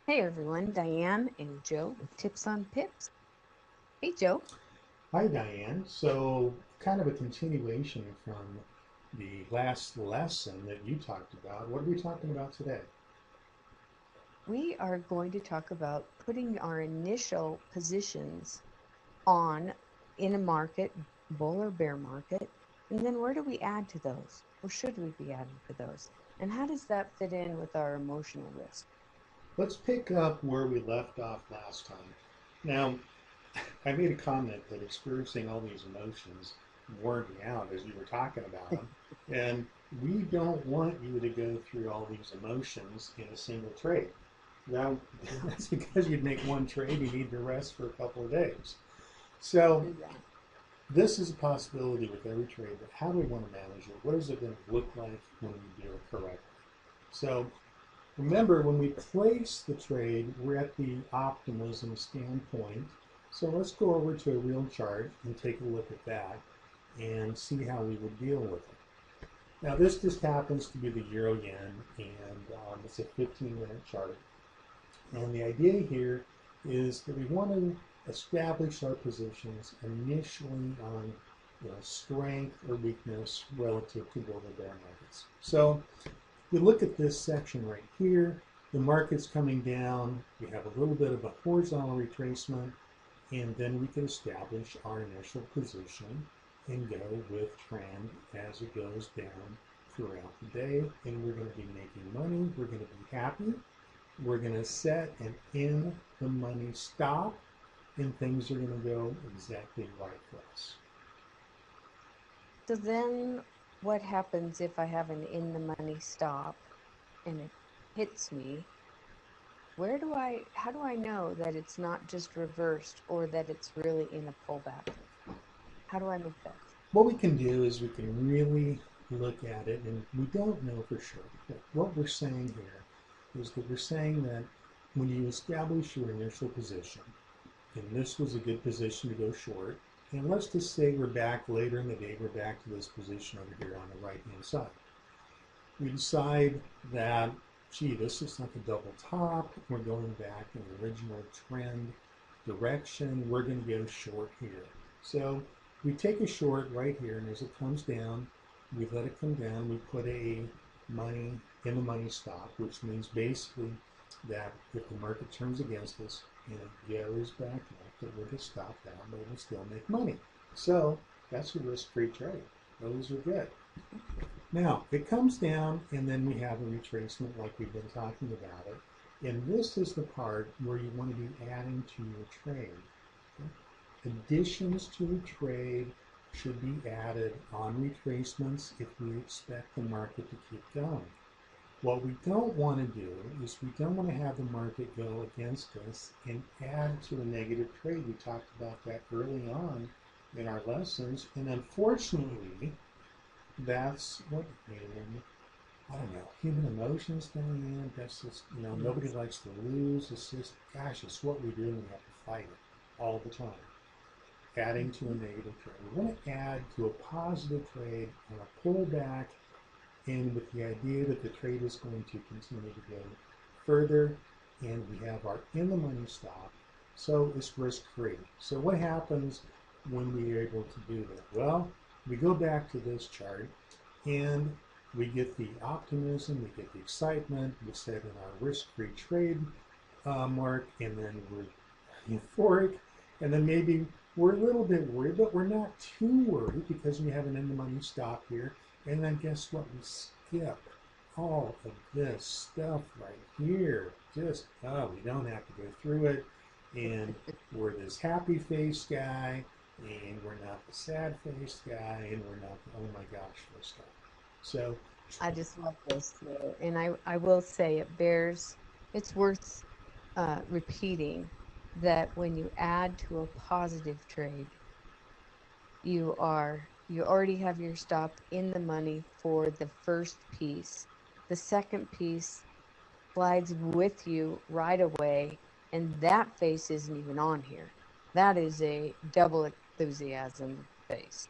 Hey everyone, Diane and Joe with Tips on Pips. Hey Joe. Hi, Diane. So, kind of a continuation from the last lesson that you talked about. What are we talking about today? We are going to talk about putting our initial positions on in a market, bull or bear market, and then where do we add to those? Or should we be adding to those? And how does that fit in with our emotional risk? Let's pick up where we left off last time. Now, I made a comment that experiencing all these emotions wore me out as you were talking about them. And we don't want you to go through all these emotions in a single trade. Now, No. that's because you'd make one trade, you need to rest for a couple of days. So, Yeah. this is a possibility with every trade, but how do we want to manage it? What is it going to look like when we do it correctly? So remember, when we place the trade, we're at the optimism standpoint. So let's go over to a real chart and take a look at that and see how we would deal with it. Now this just happens to be the euro yen, and it's a 15-minute chart. And the idea here is that we want to establish our positions initially on strength or weakness relative to bull or bear markets. So we look at this section right here. The market's coming down. We have a little bit of a horizontal retracement, and then we can establish our initial position and go with trend as it goes down throughout the day. And we're going to be making money. We're going to be happy. We're going to set an in the money stop, and things are going to go exactly right for us. So then what happens if I have an in the money stop and it hits me? How do I know that it's not just reversed or that it's really in a pullback? How do I make that? What we can do is we can really look at it, and we don't know for sure. But what we're saying here is that we're saying that when you establish your initial position, and this was a good position to go short, and let's just say we're back later in the day, we're back to this position over here on the right hand side. We decide that, gee, this is like a double top, we're going back in the original trend direction, we're going to go short here. So we take a short right here, and as it comes down, we let it come down, we put a money in the money stop, which means basically that if the market turns against us and it goes back up, that we'll just stop down, but we'll still make money. So that's a risk-free trade. Those are good. Now, it comes down, and then we have a retracement like we've been talking about it. And this is the part where you want to be adding to your trade. Additions to the trade should be added on retracements if we expect the market to keep going. What we don't want to do is we don't want to have the market go against us and add to a negative trade. We talked about that early on in our lessons, and unfortunately, that's what I don't know, human emotions going in. That's just, nobody Yes. likes to lose. It's just, gosh, it's what we do and we have to fight it all the time. Adding to a Mhm. negative trade. We want to add to a positive trade on a pullback, and with the idea that the trade is going to continue to go further, and we have our in the money stop. So it's risk free. So what happens when we are able to do that? Well, we go back to this chart, and we get the optimism, we get the excitement, we set in our risk-free trade mark, and then we're euphoric, and then maybe we're a little bit worried, but we're not too worried because we have an in-the-money stop here. And then guess what? We skip all of this stuff right here. Just, oh, we don't have to go through it. And we're this happy face guy, and we're not the sad face guy, and we're not the oh my gosh face guy. So, I just love this though. And I will say it's worth repeating that when you add to a positive trade, you already have your stop in the money for the first piece. The second piece slides with you right away, and that face isn't even on here. That is a double enthusiasm face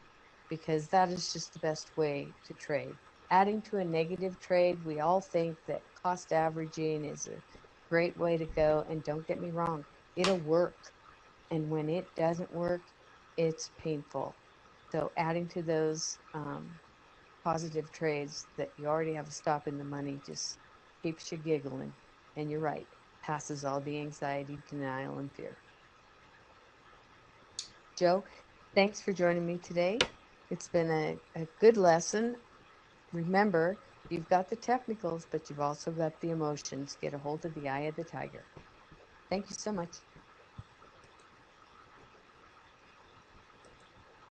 because that is just the best way to trade. Adding to a negative trade, we all think that cost averaging is great way to go. And don't get me wrong, it'll work. And when it doesn't work, it's painful. So adding to those positive trades that you already have a stop in the money just keeps you giggling. And you're right, passes all the anxiety, denial, and fear. Joe, thanks for joining me today. It's been a good lesson. Remember, you've got the technicals, but you've also got the emotions. Get a hold of the eye of the tiger. Thank you so much.